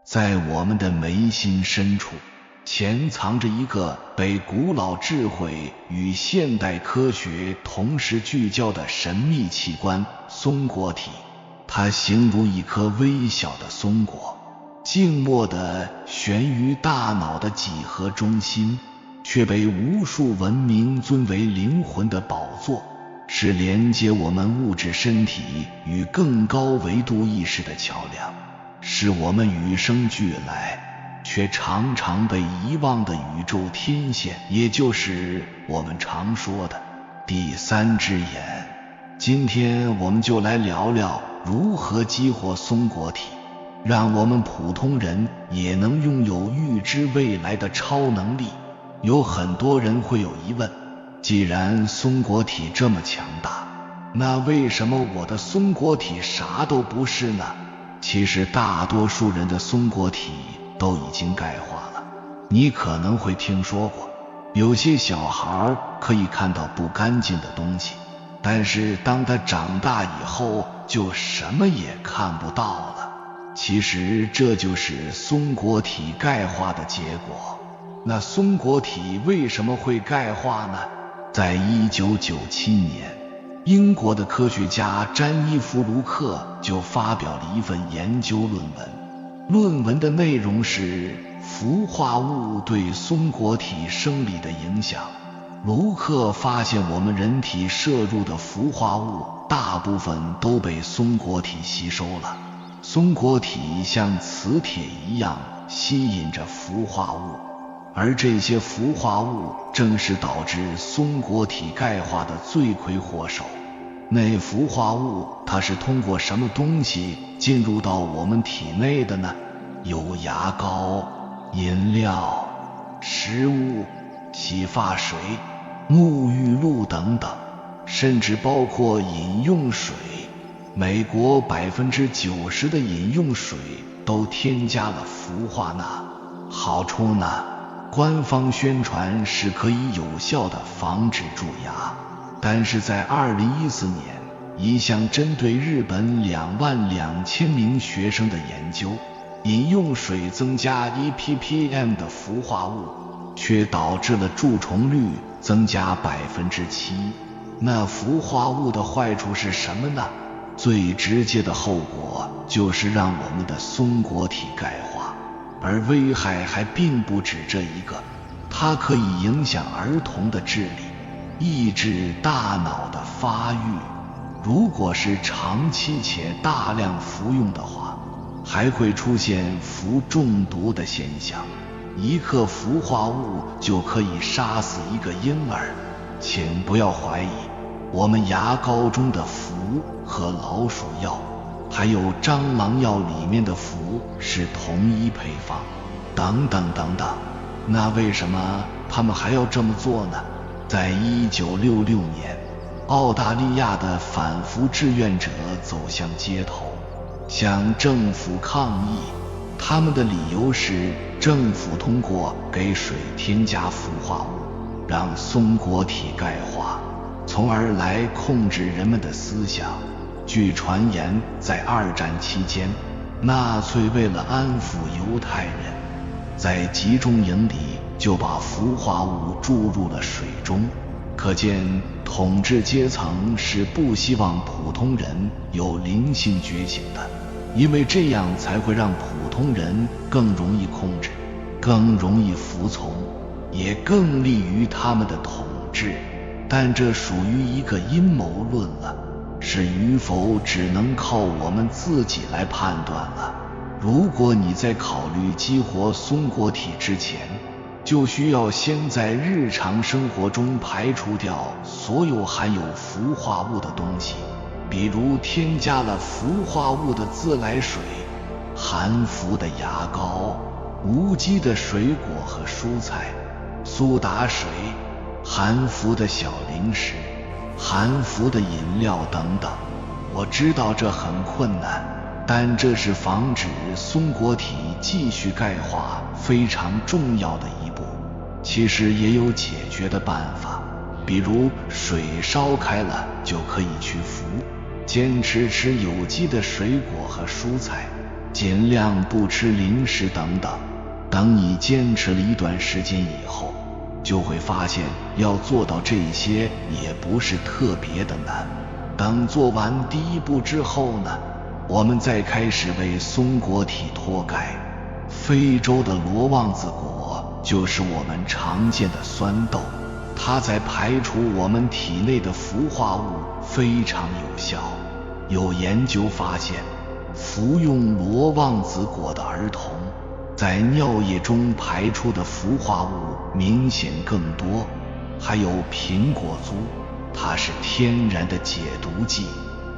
在我们的眉心深处，潜藏着一个被古老智慧与现代科学同时聚焦的神秘器官——松果体。它形如一颗微小的松果，静默地悬于大脑的几何中心，却被无数文明尊为灵魂的宝座，是连接我们物质身体与更高维度意识的桥梁，是我们与生俱来却常常被遗忘的宇宙天线，也就是我们常说的第三只眼。今天我们就来聊聊如何激活松果体，让我们普通人也能拥有预知未来的超能力。有很多人会有疑问，既然松果体这么强大，那为什么我的松果体啥都不是呢？其实大多数人的松果体都已经钙化了。你可能会听说过，有些小孩可以看到不干净的东西，但是当他长大以后就什么也看不到了。其实这就是松果体钙化的结果。那松果体为什么会钙化呢？在1997年，英国的科学家詹妮弗·卢克就发表了一份研究论文，论文的内容是氟化物对松果体生理的影响。卢克发现我们人体摄入的氟化物大部分都被松果体吸收了，松果体像磁铁一样吸引着氟化物，而这些氟化物正是导致松果体钙化的罪魁祸首。那氟化物它是通过什么东西进入到我们体内的呢？有牙膏、饮料、食物、洗发水、沐浴露等等，甚至包括饮用水。美国90%的饮用水都添加了氟化钠。好处呢？官方宣传是可以有效地防止蛀牙，但是在2014年，一项针对日本22000名学生的研究，饮用水增加 1ppm 的氟化物，却导致了蛀虫率增加7%。那氟化物的坏处是什么呢？最直接的后果就是让我们的松果体钙化，而危害还并不止这一个，它可以影响儿童的智力，抑制大脑的发育。如果是长期且大量服用的话，还会出现氟中毒的现象。1克氟化物就可以杀死一个婴儿。请不要怀疑，我们牙膏中的氟和老鼠药还有蟑螂药里面的氟是同一配方，等等等等。那为什么他们还要这么做呢？在1966年，澳大利亚的反氟志愿者走向街头，向政府抗议。他们的理由是，政府通过给水添加氟化物，让松果体钙化，从而来控制人们的思想。据传言，在2战期间，纳粹为了安抚犹太人，在集中营里就把氟化物注入了水中。可见统治阶层是不希望普通人有灵性觉醒的，因为这样才会让普通人更容易控制，更容易服从，也更利于他们的统治。但这属于一个阴谋论了，是与否只能靠我们自己来判断了。如果你在考虑激活松果体之前，就需要先在日常生活中排除掉所有含有氟化物的东西，比如添加了氟化物的自来水、含氟的牙膏、无机的水果和蔬菜、苏打水、含氟的小零食、含氟的饮料等等。我知道这很困难，但这是防止松果体继续钙化非常重要的一步。其实也有解决的办法，比如水烧开了就可以去氟，坚持吃有机的水果和蔬菜，尽量不吃零食等等。等你坚持了一段时间以后，就会发现要做到这些也不是特别的难。等做完第一步之后呢，我们再开始为松果体脱钙。非洲的罗望子果就是我们常见的酸豆，它在排除我们体内的氟化物非常有效。有研究发现，服用罗望子果的儿童在尿液中排出的氟化物明显更多。还有苹果酥，它是天然的解毒剂，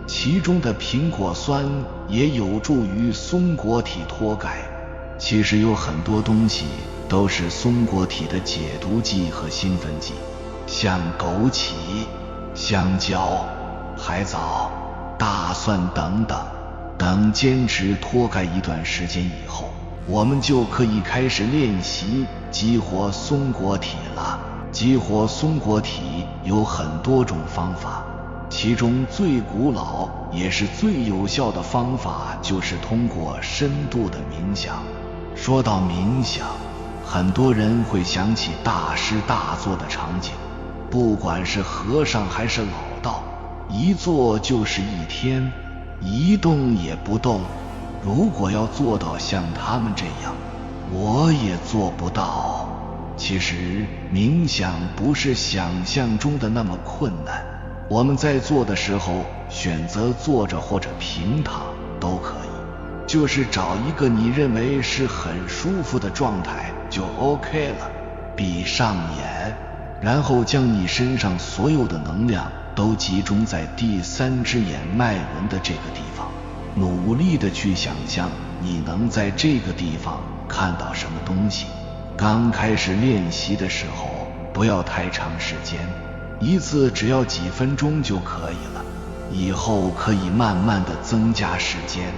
其中的苹果酸也有助于松果体脱钙。其实有很多东西都是松果体的解毒剂和兴奋剂，像枸杞、香蕉、海藻、大蒜等等。等坚持脱钙一段时间以后，我们就可以开始练习激活松果体了。激活松果体有很多种方法，其中最古老也是最有效的方法就是通过深度的冥想。说到冥想，很多人会想起大师大坐的场景，不管是和尚还是老道，一坐就是一天，一动也不动。如果要做到像他们这样，我也做不到。其实冥想不是想象中的那么困难，我们在做的时候选择坐着或者平躺都可以，就是找一个你认为是很舒服的状态就 OK 了。闭上眼，然后将你身上所有的能量都集中在第三只眼脉轮的这个地方，努力地去想象你能在这个地方看到什么东西。刚开始练习的时候不要太长时间，一次只要几分钟就可以了，以后可以慢慢地增加时间。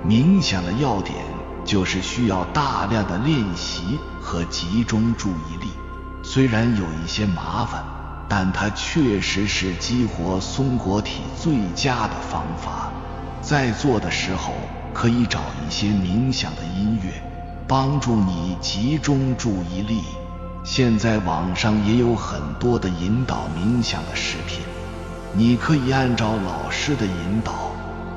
冥想的要点就是需要大量的练习和集中注意力，虽然有一些麻烦，但它确实是激活松果体最佳的方法。在做的时候可以找一些冥想的音乐，帮助你集中注意力。现在网上也有很多的引导冥想的视频，你可以按照老师的引导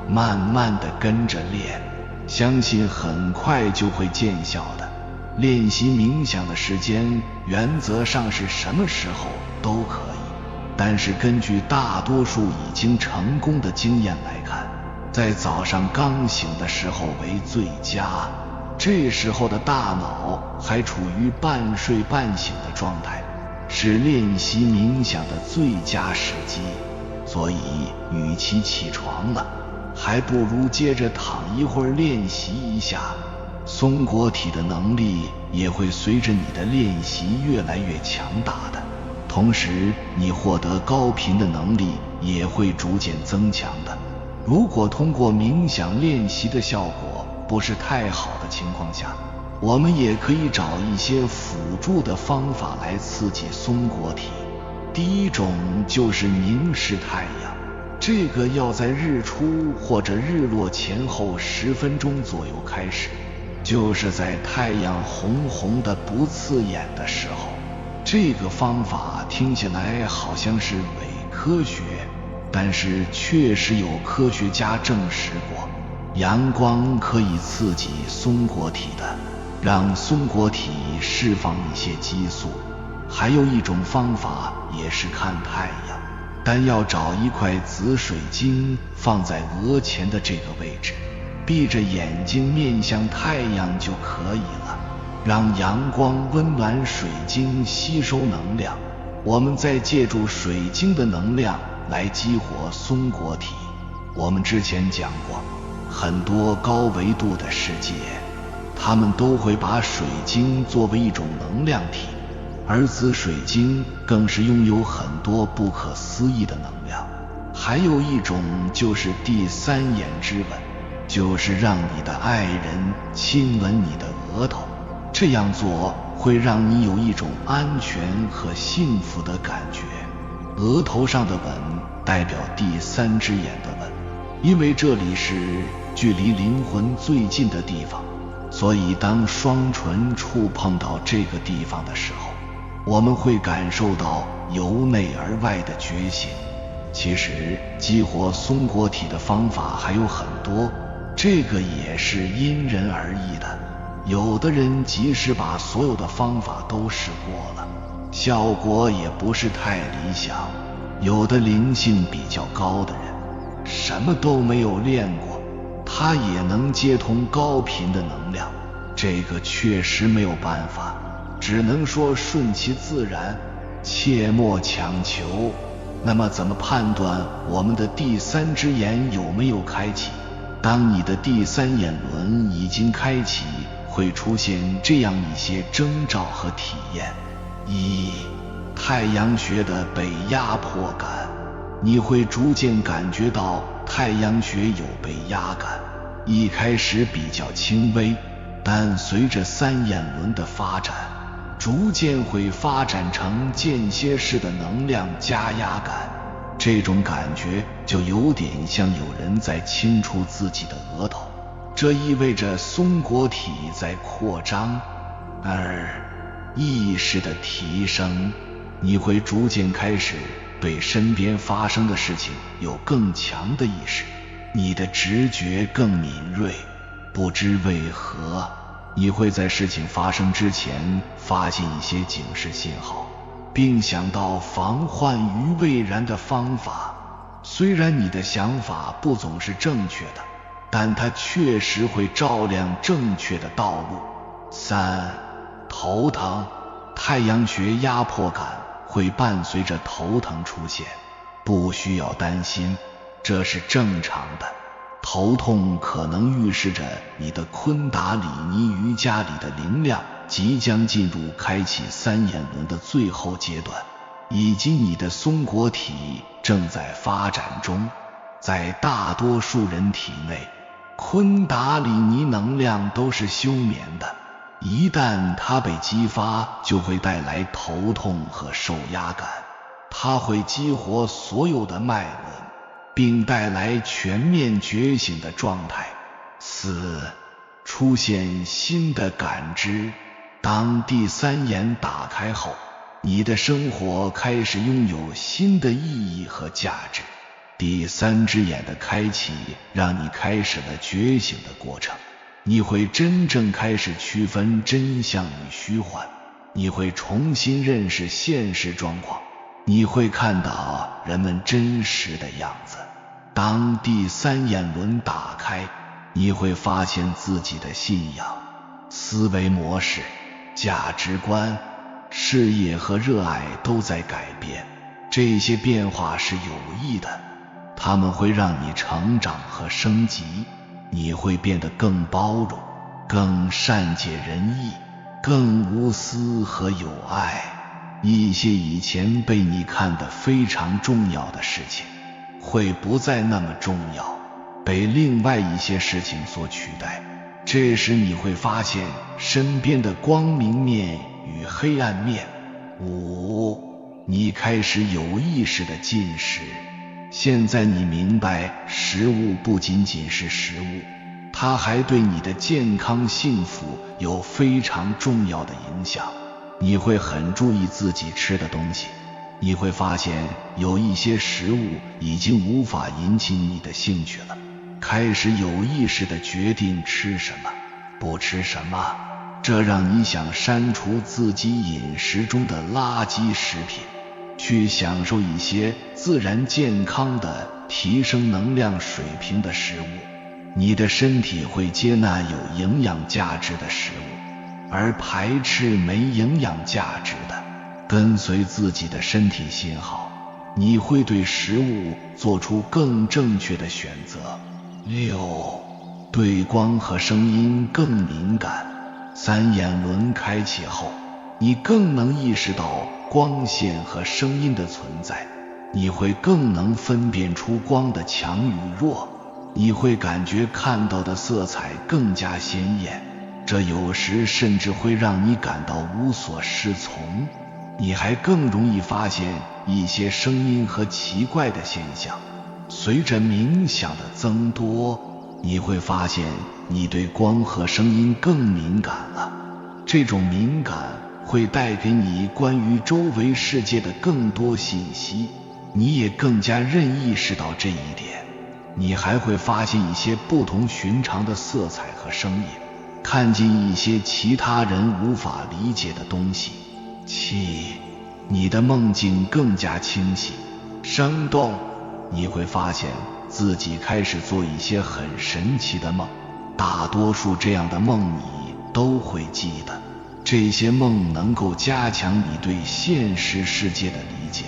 慢慢地跟着练，相信很快就会见效的。练习冥想的时间原则上是什么时候都可以，但是根据大多数已经成功的经验来看，在早上刚醒的时候为最佳，这时候的大脑还处于半睡半醒的状态，是练习冥想的最佳时机。所以与其起床了，还不如接着躺一会儿练习一下。松果体的能力也会随着你的练习越来越强大的，同时你获得高频的能力也会逐渐增强的。如果通过冥想练习的效果不是太好的情况下，我们也可以找一些辅助的方法来刺激松果体。第一种就是凝视太阳，这个要在日出或者日落前后10分钟左右开始，就是在太阳红红的不刺眼的时候。这个方法听起来好像是伪科学，但是确实有科学家证实过，阳光可以刺激松果体的，让松果体释放一些激素。还有一种方法也是看太阳，但要找一块紫水晶放在额前的这个位置，闭着眼睛面向太阳就可以了，让阳光温暖水晶吸收能量，我们再借助水晶的能量来激活松果体。我们之前讲过，很多高维度的世界，他们都会把水晶作为一种能量体，而紫水晶更是拥有很多不可思议的能量。还有一种就是第三眼之吻，就是让你的爱人亲吻你的额头，这样做会让你有一种安全和幸福的感觉。额头上的吻代表第三只眼的吻，因为这里是距离灵魂最近的地方，所以当双唇触碰到这个地方的时候，我们会感受到由内而外的觉醒。其实激活松果体的方法还有很多，这个也是因人而异的。有的人即使把所有的方法都试过了，效果也不是太理想。有的灵性比较高的人，什么都没有练过，他也能接通高频的能量，这个确实没有办法，只能说顺其自然，切莫强求。那么怎么判断我们的第三只眼有没有开启？当你的第三眼轮已经开启，会出现这样一些征兆和体验。一、太阳穴的被压迫感，你会逐渐感觉到太阳穴有被压感，一开始比较轻微，但随着三眼轮的发展，逐渐会发展成间歇式的能量加压感，这种感觉就有点像有人在轻触自己的额头，这意味着松果体在扩张。二、意识的提升，你会逐渐开始对身边发生的事情有更强的意识，你的直觉更敏锐，不知为何你会在事情发生之前发现一些警示信号，并想到防患于未然的方法。虽然你的想法不总是正确的，但它确实会照亮正确的道路。三、头疼，太阳穴压迫感会伴随着头疼出现，不需要担心，这是正常的。头痛可能预示着你的昆达里尼瑜伽里的灵量即将进入开启三眼轮的最后阶段，以及你的松果体正在发展中。在大多数人体内，昆达里尼能量都是休眠的，一旦它被激发，就会带来头痛和受压感，它会激活所有的脉轮，并带来全面觉醒的状态。四、出现新的感知，当第三眼打开后，你的生活开始拥有新的意义和价值。第三只眼的开启让你开始了觉醒的过程，你会真正开始区分真相与虚幻，你会重新认识现实状况，你会看到人们真实的样子。当第三眼轮打开，你会发现自己的信仰、思维模式、价值观、事业和热爱都在改变，这些变化是有益的，它们会让你成长和升级，你会变得更包容，更善解人意，更无私和有爱。一些以前被你看得非常重要的事情，会不再那么重要，被另外一些事情所取代。这时你会发现身边的光明面与黑暗面。五、你开始有意识的进食。现在你明白，食物不仅仅是食物，它还对你的健康幸福有非常重要的影响。你会很注意自己吃的东西，你会发现有一些食物已经无法引起你的兴趣了，开始有意识地决定吃什么，不吃什么，这让你想删除自己饮食中的垃圾食品，去享受一些自然健康的提升能量水平的食物。你的身体会接纳有营养价值的食物，而排斥没营养价值的。跟随自己的身体信号，你会对食物做出更正确的选择。六、对光和声音更敏感。三眼轮开启后，你更能意识到光线和声音的存在，你会更能分辨出光的强与弱，你会感觉看到的色彩更加鲜艳，这有时甚至会让你感到无所适从。你还更容易发现一些声音和奇怪的现象，随着冥想的增多，你会发现你对光和声音更敏感了。这种敏感会带给你关于周围世界的更多信息，你也更加认意识到这一点。你还会发现一些不同寻常的色彩和声音，看见一些其他人无法理解的东西。7. 你的梦境更加清晰、生动，你会发现自己开始做一些很神奇的梦，大多数这样的梦你都会记得。这些梦能够加强你对现实世界的理解。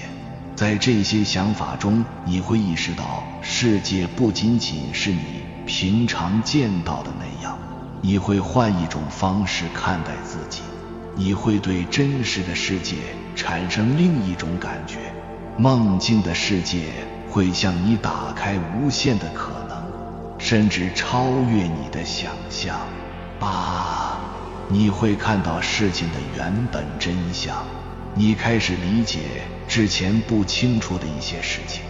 在这些想法中，你会意识到世界不仅仅是你平常见到的那样，你会换一种方式看待自己，你会对真实的世界产生另一种感觉。梦境的世界会向你打开无限的可能，甚至超越你的想象。8. 你会看到事情的原本真相，你开始理解之前不清楚的一些事情，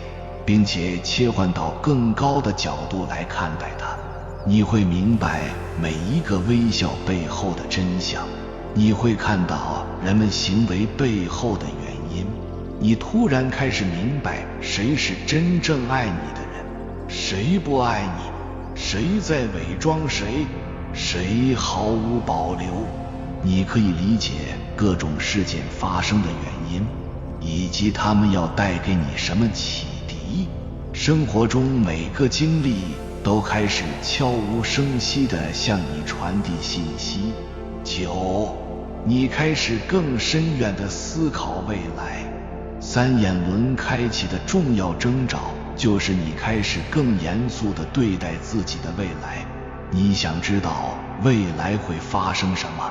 并且切换到更高的角度来看待它。你会明白每一个微笑背后的真相，你会看到人们行为背后的原因。你突然开始明白谁是真正爱你的人，谁不爱你，谁在伪装谁，谁毫无保留。你可以理解各种事件发生的原因，以及他们要带给你什么启迪。生活中每个经历都开始悄无声息地向你传递信息。9. 你开始更深远地思考未来。三眼轮开启的重要征兆就是你开始更严肃地对待自己的未来。你想知道未来会发生什么。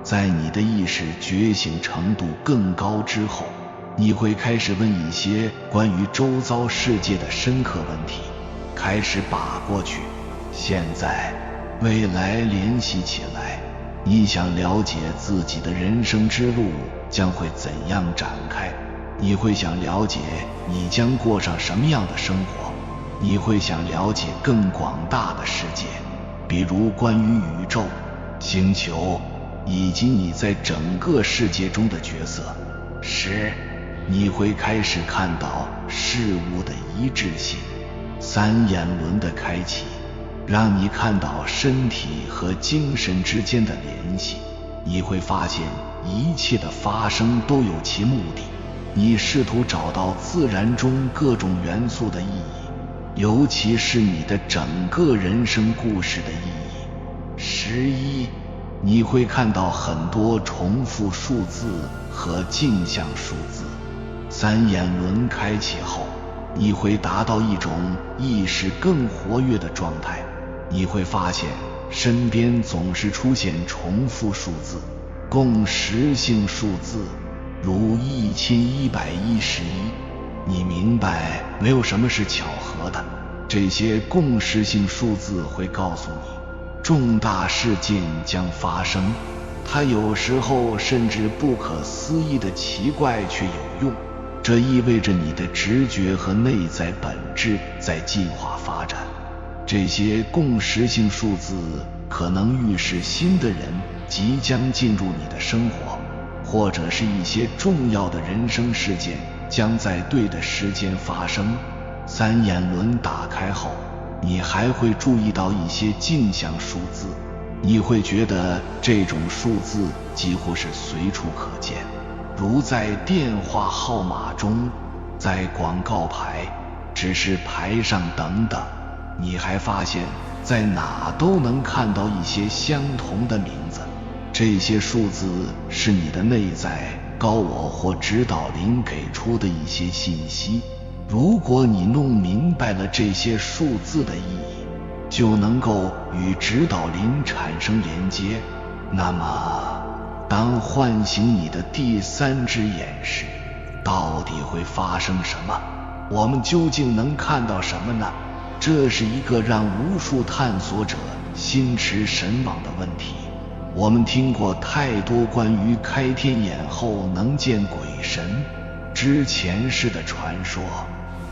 在你的意识觉醒程度更高之后，你会开始问一些关于周遭世界的深刻问题，开始把过去、现在、未来联系起来。你想了解自己的人生之路将会怎样展开，你会想了解你将过上什么样的生活，你会想了解更广大的世界，比如关于宇宙、星球以及你在整个世界中的角色。10. 你会开始看到事物的一致性。三眼轮的开启让你看到身体和精神之间的联系，你会发现一切的发生都有其目的。你试图找到自然中各种元素的意义，尤其是你的整个人生故事的意义。11. 你会看到很多重复数字和镜像数字。三眼轮开启后，你会达到一种意识更活跃的状态。你会发现身边总是出现重复数字、共识性数字，如1111。你明白没有什么是巧合的，这些共识性数字会告诉你重大事件将发生，它有时候甚至不可思议的奇怪却有用。这意味着你的直觉和内在本质在进化发展。这些共识性数字可能预示新的人即将进入你的生活，或者是一些重要的人生事件将在对的时间发生。三眼轮打开后，你还会注意到一些镜像数字，你会觉得这种数字几乎是随处可见，如在电话号码中，在广告牌、指示牌上等等。你还发现在哪都能看到一些相同的名字，这些数字是你的内在高我或指导灵给出的一些信息。如果你弄明白了这些数字的意义，就能够与指导灵产生连接。那么当唤醒你的第三只眼时，到底会发生什么？我们究竟能看到什么呢？这是一个让无数探索者心驰神往的问题。我们听过太多关于开天眼后能见鬼神、知前世的传说，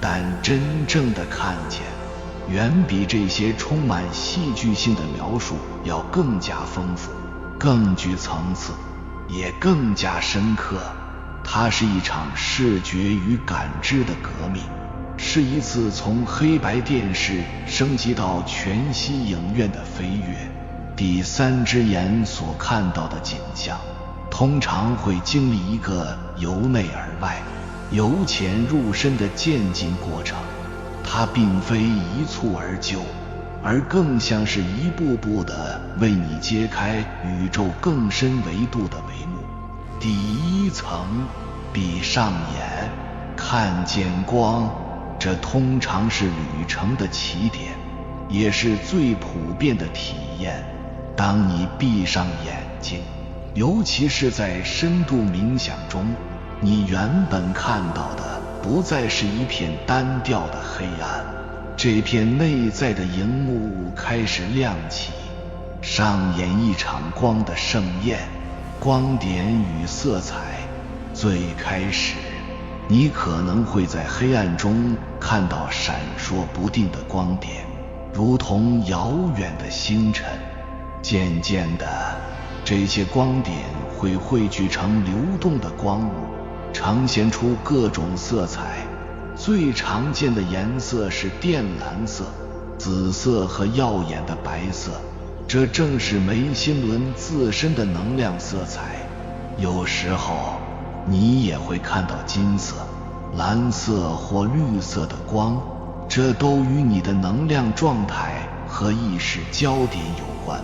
但真正的看见远比这些充满戏剧性的描述要更加丰富，更具层次，也更加深刻。它是一场视觉与感知的革命，是一次从黑白电视升级到全息影院的飞跃。第三只眼所看到的景象通常会经历一个由内而外、由浅入深的渐进过程，它并非一蹴而就，而更像是一步步地为你揭开宇宙更深维度的帷幕。第一层，闭上眼，看见光，这通常是旅程的起点，也是最普遍的体验。当你闭上眼睛，尤其是在深度冥想中，你原本看到的不再是一片单调的黑暗，这片内在的荧幕开始亮起，上演一场光的盛宴，光点与色彩。最开始，你可能会在黑暗中看到闪烁不定的光点，如同遥远的星辰。渐渐的，这些光点会汇聚成流动的光雾，呈现出各种色彩。最常见的颜色是靛蓝色、紫色和耀眼的白色，这正是眉心轮自身的能量色彩。有时候你也会看到金色、蓝色或绿色的光，这都与你的能量状态和意识焦点有关。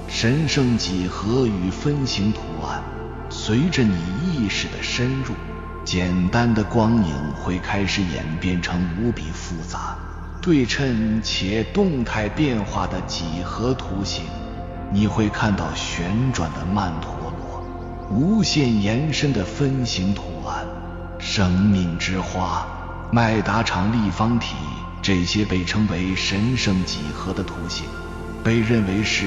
神圣几何与分形图案，随着你意识的深入，简单的光影会开始演变成无比复杂、对称且动态变化的几何图形。你会看到旋转的曼陀罗、无限延伸的分形图案、生命之花、麦达场立方体，这些被称为神圣几何的图形，被认为是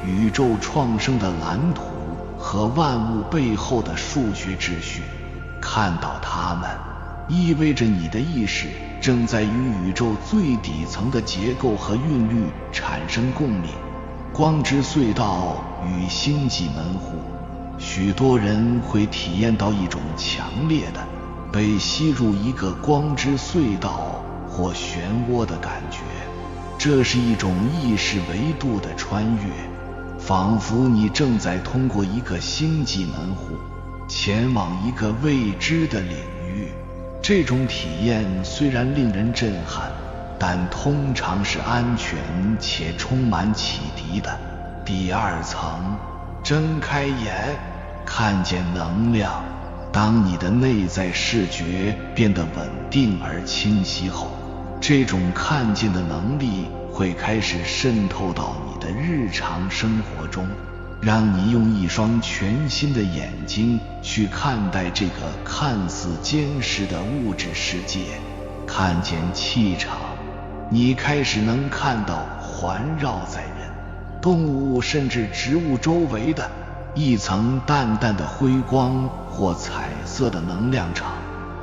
宇宙创生的蓝图和万物背后的数学秩序。看到它们，意味着你的意识正在与宇宙最底层的结构和韵律产生共鸣。光之隧道与星际门户，许多人会体验到一种强烈的被吸入一个光之隧道或漩涡的感觉。这是一种意识维度的穿越，仿佛你正在通过一个星际门户前往一个未知的领域。这种体验虽然令人震撼，但通常是安全且充满启迪的。第二层，睁开眼，看见能量。当你的内在视觉变得稳定而清晰后，这种看见的能力会开始渗透到你的日常生活中，让你用一双全新的眼睛去看待这个看似坚实的物质世界。看见气场，你开始能看到环绕在人、动物甚至植物周围的一层淡淡的辉光或彩色的能量场，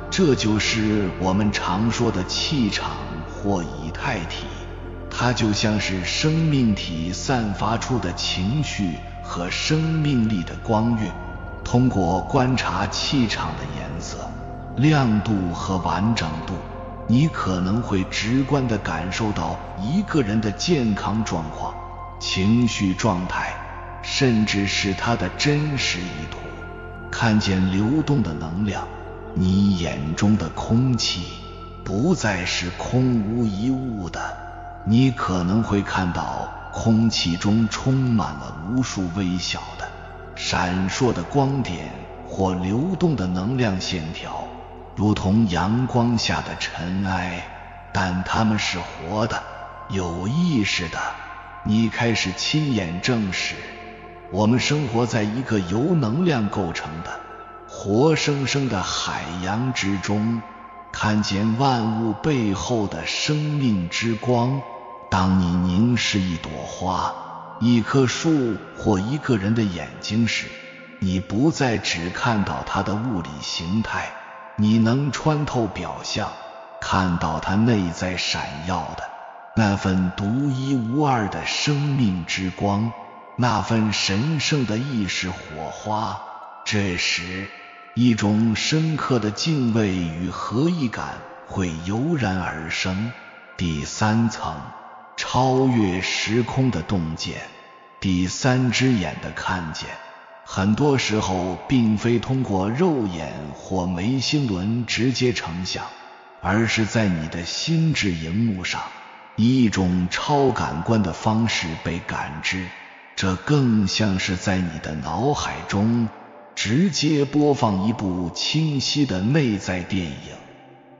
这就是我们常说的气场或以太体。它就像是生命体散发出的情绪和生命力的光晕。通过观察气场的颜色、亮度和完整度，你可能会直观地感受到一个人的健康状况、情绪状态，甚至是他的真实意图。看见流动的能量，你眼中的空气不再是空无一物的，你可能会看到空气中充满了无数微小的、闪烁的光点或流动的能量线条，如同阳光下的尘埃，但它们是活的、有意识的。你开始亲眼证实，我们生活在一个由能量构成的活生生的海洋之中，看见万物背后的生命之光。当你凝视一朵花、一棵树或一个人的眼睛时，你不再只看到它的物理形态，你能穿透表象，看到它内在闪耀的那份独一无二的生命之光，那份神圣的意识火花。这时，一种深刻的敬畏与合一感会油然而生。第三层，超越时空的洞见。第三只眼的看见，很多时候并非通过肉眼或眉心轮直接成像，而是在你的心智荧幕上，以一种超感官的方式被感知。这更像是在你的脑海中直接播放一部清晰的内在电影，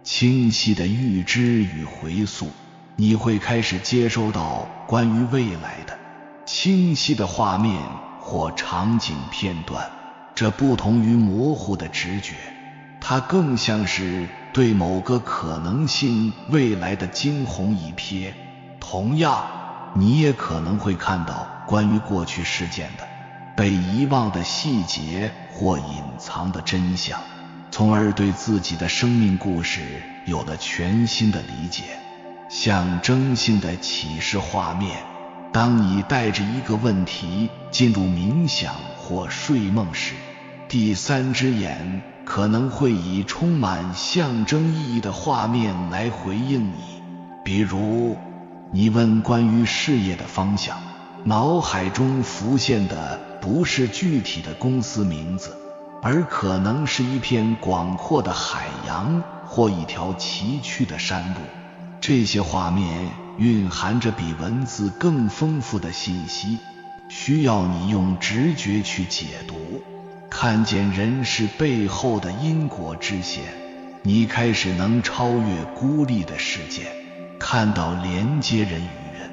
清晰的预知与回溯。你会开始接收到关于未来的清晰的画面或场景片段，这不同于模糊的直觉，它更像是对某个可能性未来的惊鸿一瞥。同样，你也可能会看到关于过去事件的被遗忘的细节或隐藏的真相，从而对自己的生命故事有了全新的理解。象征性的启示画面，当你带着一个问题进入冥想或睡梦时，第三只眼可能会以充满象征意义的画面来回应你。比如，你问关于事业的方向，脑海中浮现的不是具体的公司名字，而可能是一片广阔的海洋或一条崎岖的山路。这些画面蕴含着比文字更丰富的信息，需要你用直觉去解读。看见人世背后的因果支线，你开始能超越孤立的事件，看到连接人与人、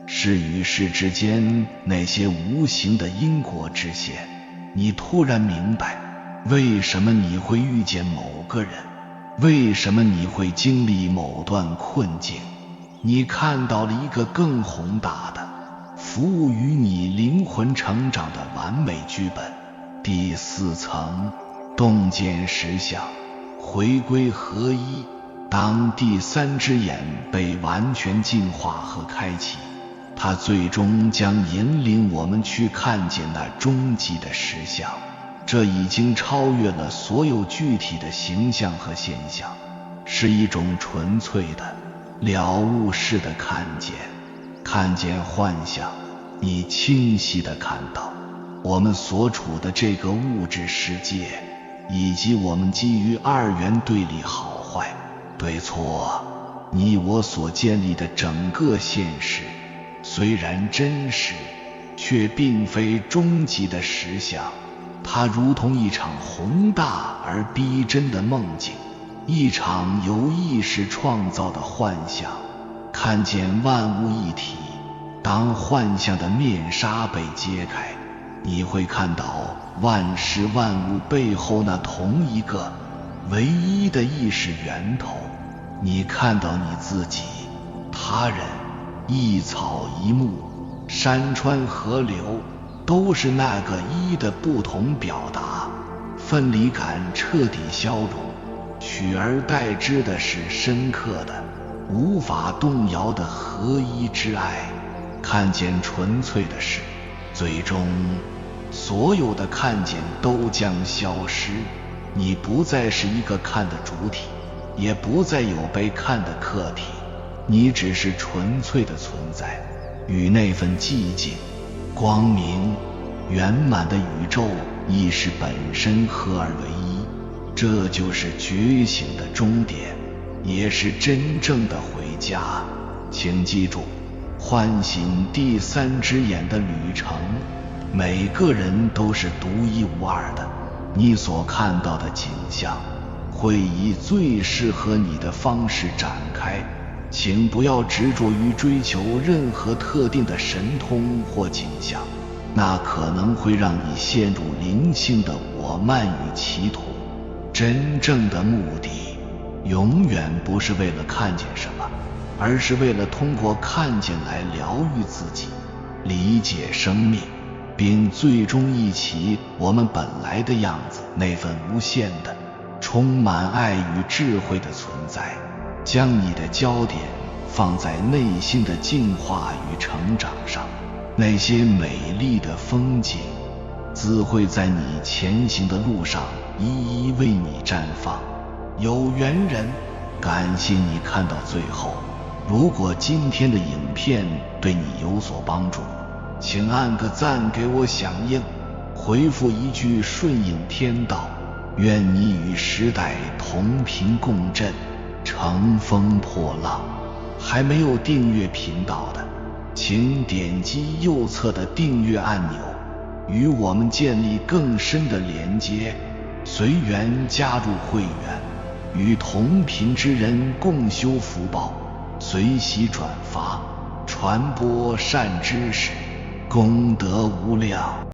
事与事之间那些无形的因果支线。你突然明白，为什么你会遇见某个人，为什么你会经历某段困境。你看到了一个更宏大的、服务于你灵魂成长的完美剧本。第四层，洞见实相，回归合一。当第三只眼被完全净化和开启，它最终将引领我们去看见那终极的实相。这已经超越了所有具体的形象和现象，是一种纯粹的了悟式的看见。看见幻象，你清晰地看到我们所处的这个物质世界，以及我们基于二元对立好坏、对错、你我所建立的整个现实，虽然真实，却并非终极的实相。它如同一场宏大而逼真的梦境，一场由意识创造的幻象。看见万物一体，当幻象的面纱被揭开，你会看到万事万物背后那同一个唯一的意识源头。你看到你自己、他人、一草一木、山川河流，都是那个一的不同表达。分离感彻底消融，取而代之的是深刻的、无法动摇的合一之爱。看见纯粹的事，最终所有的看见都将消失。你不再是一个看的主体，也不再有被看的客体，你只是纯粹的存在，与那份寂静、光明、圆满的宇宙意识本身合而为一。这就是觉醒的终点，也是真正的回家。请记住，唤醒第三只眼的旅程，每个人都是独一无二的。你所看到的景象会以最适合你的方式展开，请不要执着于追求任何特定的神通或景象，那可能会让你陷入灵性的我慢与歧途。真正的目的永远不是为了看见什么，而是为了通过看见来疗愈自己，理解生命，并最终忆起我们本来的样子，那份无限的、充满爱与智慧的存在。将你的焦点放在内心的净化与成长上，那些美丽的风景自会在你前行的路上一一为你绽放。有缘人，感谢你看到最后。如果今天的影片对你有所帮助，请按个赞给我响应，回复一句顺应天道，愿你与时代同频共振，乘风破浪。还没有订阅频道的，请点击右侧的订阅按钮，与我们建立更深的连接，随缘加入会员，与同频之人共修福报，随喜转发，传播善知识，功德无量。